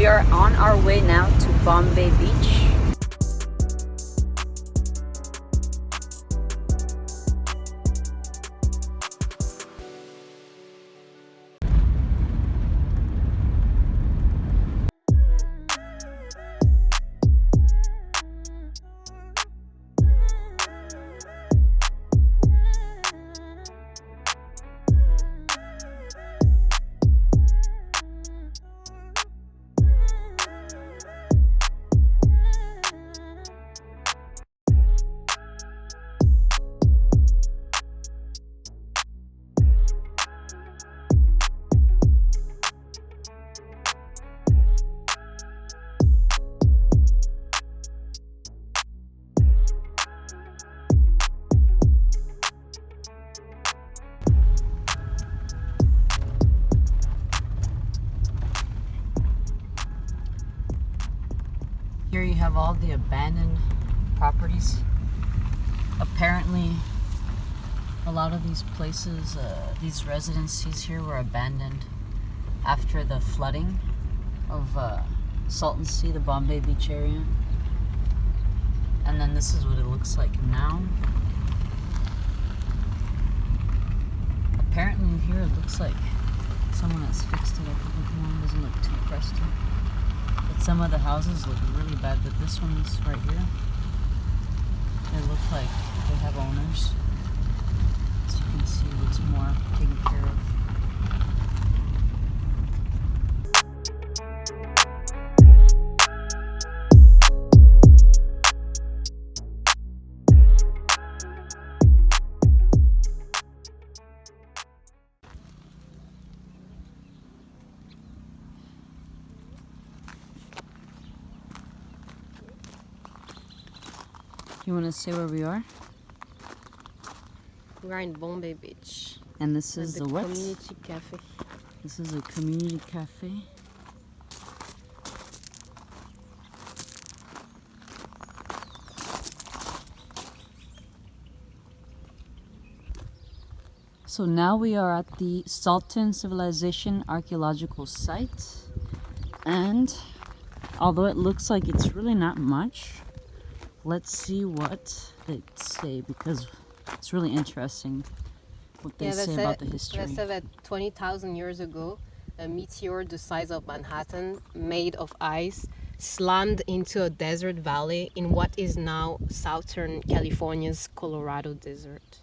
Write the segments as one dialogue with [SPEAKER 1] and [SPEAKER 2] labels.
[SPEAKER 1] are on our way now to Bombay Beach. Here you have all the abandoned properties. Apparently, a lot of these places, these residencies here were abandoned after the flooding of Salton Sea, the Bombay Beach area. And then this is what it looks like now. Apparently here it looks like someone has fixed it up a bit more. It doesn't look too crusty. But some of the houses look really bad, but this one's right here. They look like they have owners. As you can see, it looks more taken care of. You want to say where we are?
[SPEAKER 2] We are in Bombay Beach.
[SPEAKER 1] And this is the what?
[SPEAKER 2] Community cafe.
[SPEAKER 1] This is a community cafe. So now we are at the Salton Civilization Archaeological Site. And although it looks like it's really not much, let's see what they say, because it's really interesting what they say about the history.
[SPEAKER 2] They said that 20,000 years ago, a meteor the size of Manhattan, made of ice, slammed into a desert valley in what is now southern California's Colorado desert.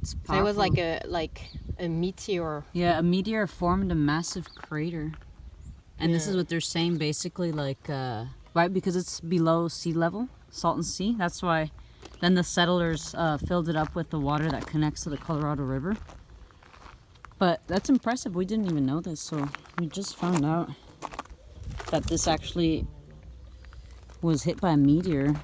[SPEAKER 1] It's
[SPEAKER 2] So it was like a meteor.
[SPEAKER 1] Yeah, a meteor formed a massive crater. And this is what they're saying, basically, like, right, because it's below sea level, Salton Sea. That's why then the settlers filled it up with the water that connects to the Colorado River. But that's impressive. We didn't even know this, so we just found out that this actually was hit by a meteor.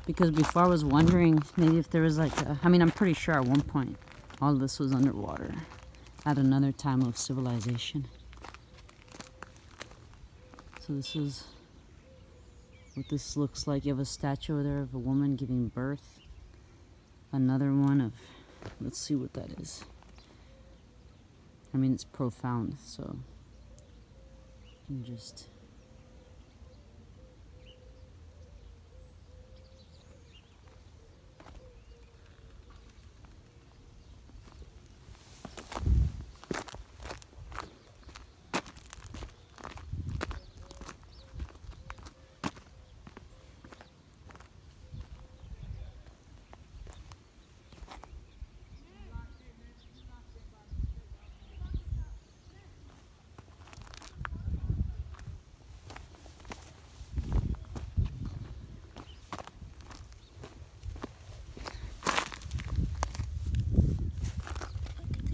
[SPEAKER 1] Because before I was wondering maybe if there was like I'm pretty sure at one point all of this was underwater at another time of civilization. So this is what this looks like. You have a statue over there of a woman giving birth. Another one of, let's see what that is. I mean, it's profound, so you can just...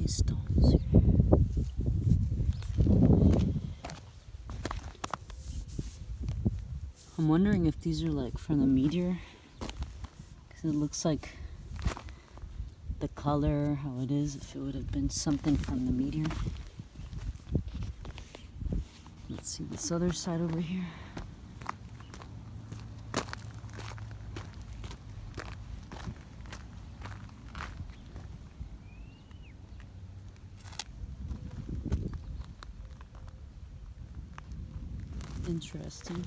[SPEAKER 1] stones here. I'm wondering if these are like from the meteor, because it looks like the color, how it is, if it would have been something from the meteor. Let's see this other side over here. Interesting.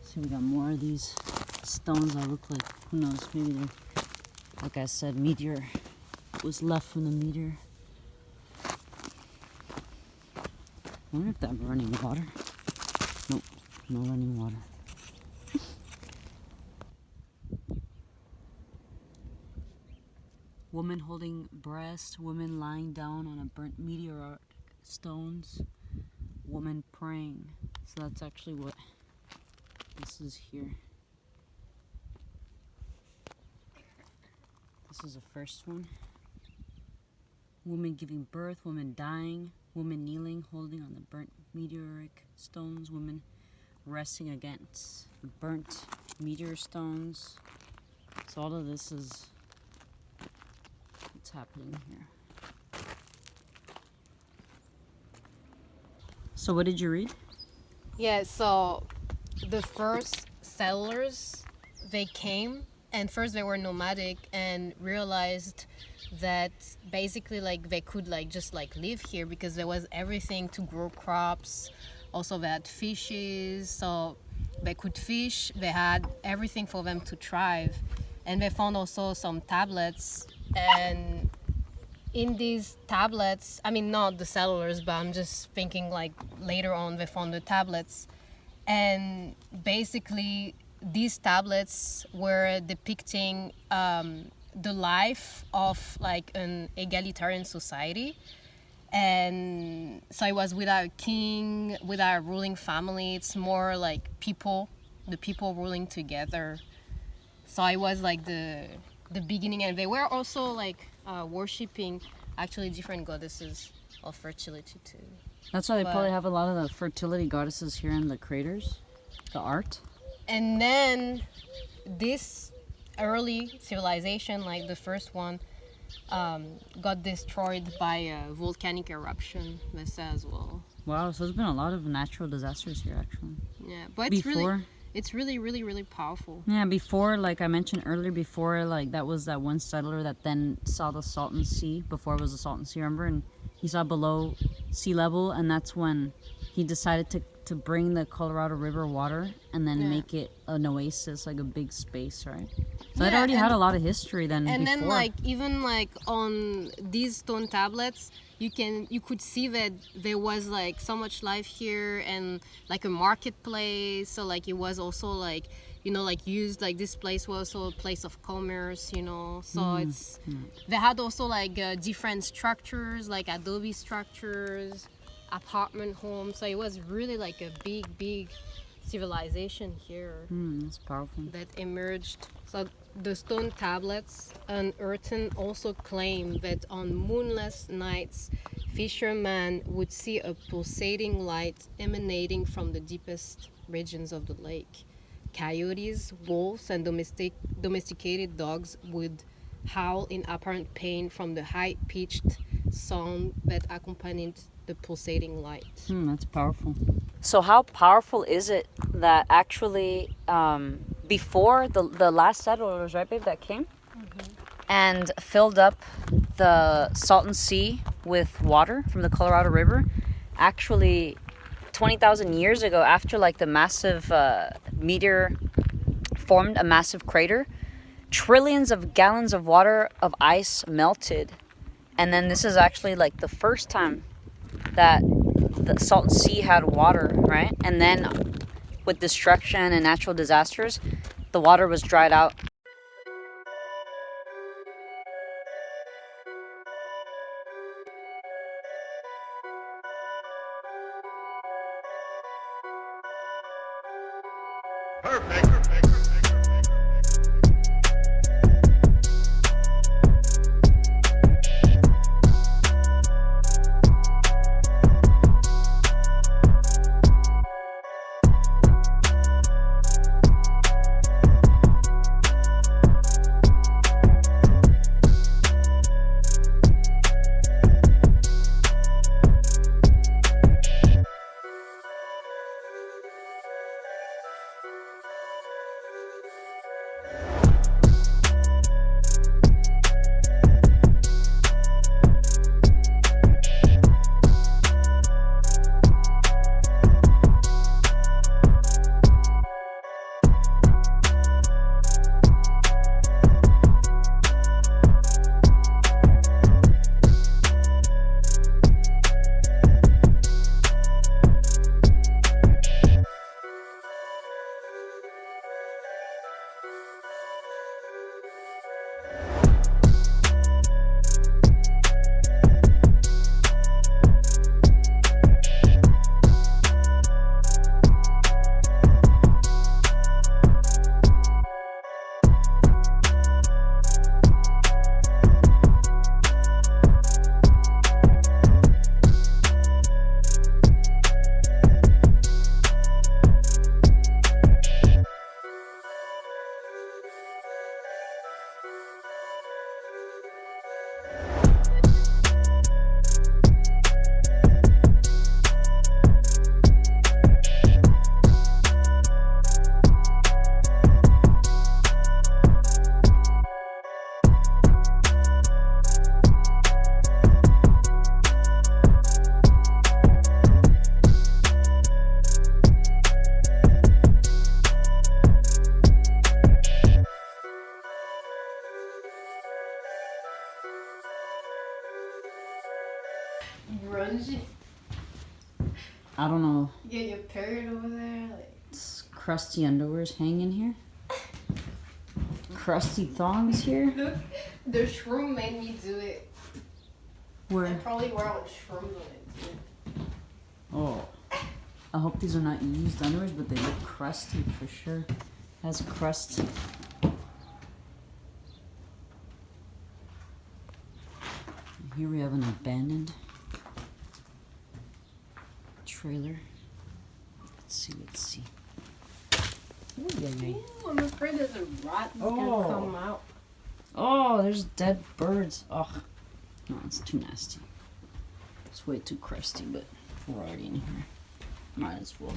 [SPEAKER 1] See, we got more of these stones that look like, who knows, maybe they're, like I said, meteor was left from the meteor. I wonder if they have running water. Nope, no running water. Woman holding breast, woman lying down on a burnt meteoric stones, woman praying. So that's actually what this is here. This is the first one. Woman giving birth, woman dying, woman kneeling, holding on the burnt meteoric stones, woman resting against burnt meteor stones. So all of this is what's happening here. So what did you read?
[SPEAKER 2] Yeah, so the first settlers, they came and first they were nomadic and realized that basically like they could like just like live here because there was everything to grow crops. Also they had fishes, so they could fish. They had everything for them to thrive. And they found also some tablets, and in these tablets, I mean not the settlers, but I'm just thinking like later on they found the tablets, and basically these tablets were depicting the life of like an egalitarian society. And so it was without a king, without a ruling family. It's more like the people ruling together. So it was like the beginning, and they were also like worshipping actually different goddesses of fertility too.
[SPEAKER 1] That's why they probably have a lot of the fertility goddesses here in the craters, the art.
[SPEAKER 2] And then this early civilization, like the first one, got destroyed by a volcanic eruption, they say as well.
[SPEAKER 1] Wow, so there's been a lot of natural disasters here actually.
[SPEAKER 2] Yeah, but it's really powerful.
[SPEAKER 1] Yeah, before, like I mentioned earlier, before like that was that one settler that then saw the Salton Sea, before it was the Salton Sea, remember? And he saw below sea level, and that's when he decided to bring the Colorado River water and then make it an oasis, like a big space, right? So it already had a lot of history then.
[SPEAKER 2] And
[SPEAKER 1] before.
[SPEAKER 2] then like even like on these stone tablets, you could see that there was like so much life here, and like a marketplace. So like it was also like, you know, like used, like this place was also a place of commerce, you know. So they had also like different structures, like adobe structures, apartment homes. So it was really like a big civilization here.
[SPEAKER 1] That's powerful.
[SPEAKER 2] That emerged. So the stone tablets unearthed also claim that on moonless nights, fishermen would see a pulsating light emanating from the deepest regions of the lake. Coyotes, wolves, and domesticated dogs would howl in apparent pain from the high-pitched sound that accompanied the pulsating light.
[SPEAKER 1] That's powerful. So how powerful is it that actually before the last settlers, right, babe, that came and filled up the Salton Sea with water from the Colorado River, actually 20,000 years ago, after like the massive meteor formed a massive crater, trillions of gallons of water of ice melted. And then this is actually like the first time that the Salton Sea had water, right? And then with destruction and natural disasters, the water was dried out.
[SPEAKER 3] Perfect.
[SPEAKER 1] I don't know.
[SPEAKER 2] You get your period over there. Like...
[SPEAKER 1] It's crusty underwears hanging here. Crusty thongs here.
[SPEAKER 2] Look, the shroom made me do it.
[SPEAKER 1] Where?
[SPEAKER 2] I probably wear on shrooms on it too.
[SPEAKER 1] Oh. I hope these are not used underwears, but they look crusty for sure. Has crust. Here we have an abandoned trailer. Let's see. Ooh, yeah, yeah.
[SPEAKER 2] Ooh, I'm afraid there's a rat that's gonna come out.
[SPEAKER 1] Oh, there's dead birds. Oh, no, it's too nasty. It's way too crusty, but we're already in here. Might as well.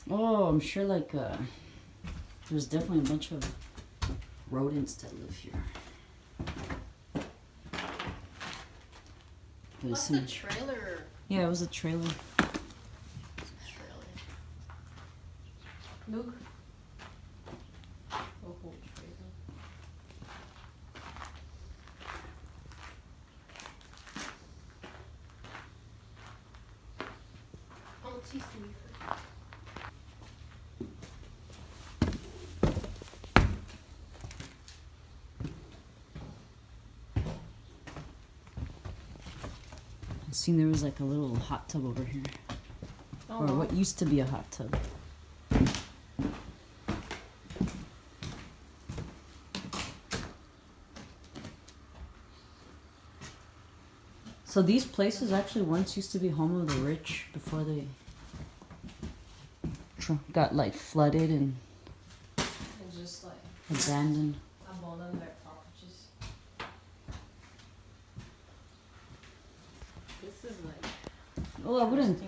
[SPEAKER 1] Oh, I'm sure like there's definitely a bunch of rodents that live here.
[SPEAKER 2] What's the trailer?
[SPEAKER 1] Yeah, it was a trailer.
[SPEAKER 2] Look. The whole trailer. Oh, tease me first.
[SPEAKER 1] I seen there was like a little hot tub over here.
[SPEAKER 2] Oh,
[SPEAKER 1] Or what used to be a hot tub. So these places actually once used to be home of the rich before they got like flooded and
[SPEAKER 2] just like
[SPEAKER 1] abandoned.
[SPEAKER 2] abandon their properties. This is like.
[SPEAKER 1] Oh, I wouldn't.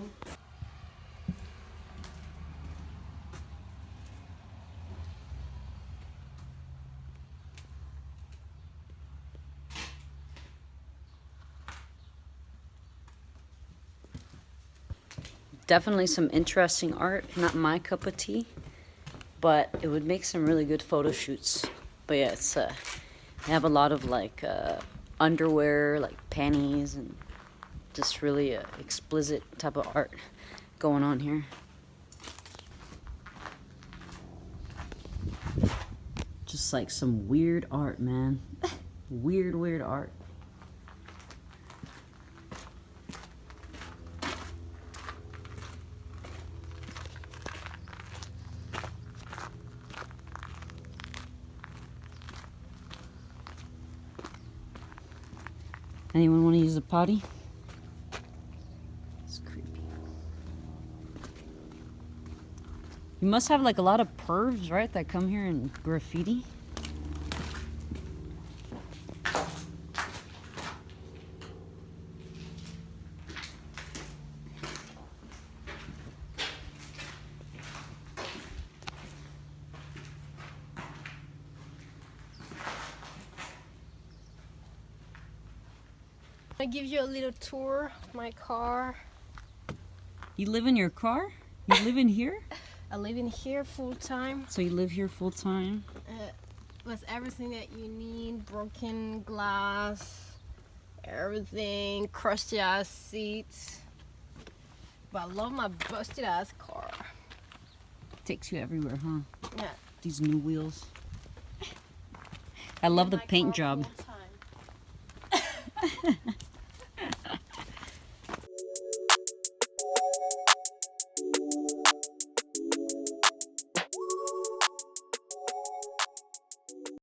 [SPEAKER 1] Definitely some interesting art. Not my cup of tea, but it would make some really good photo shoots. But yeah, it's they have a lot of like underwear, like panties, and just really explicit type of art going on here. Just like some weird art, man. Weird art. Anyone want to use a potty? It's creepy. You must have like a lot of pervs, right, that come here and graffiti?
[SPEAKER 2] I give you a little tour of my car.
[SPEAKER 1] You live in your car? You live in here?
[SPEAKER 2] I live in here full time.
[SPEAKER 1] So you live here full time?
[SPEAKER 2] With everything that you need, broken glass, everything, crusty ass seats. But I love my busted ass car.
[SPEAKER 1] Takes you everywhere, huh?
[SPEAKER 2] Yeah.
[SPEAKER 1] These new wheels. I love the
[SPEAKER 2] My
[SPEAKER 1] paint
[SPEAKER 2] car
[SPEAKER 1] job.
[SPEAKER 2] full time.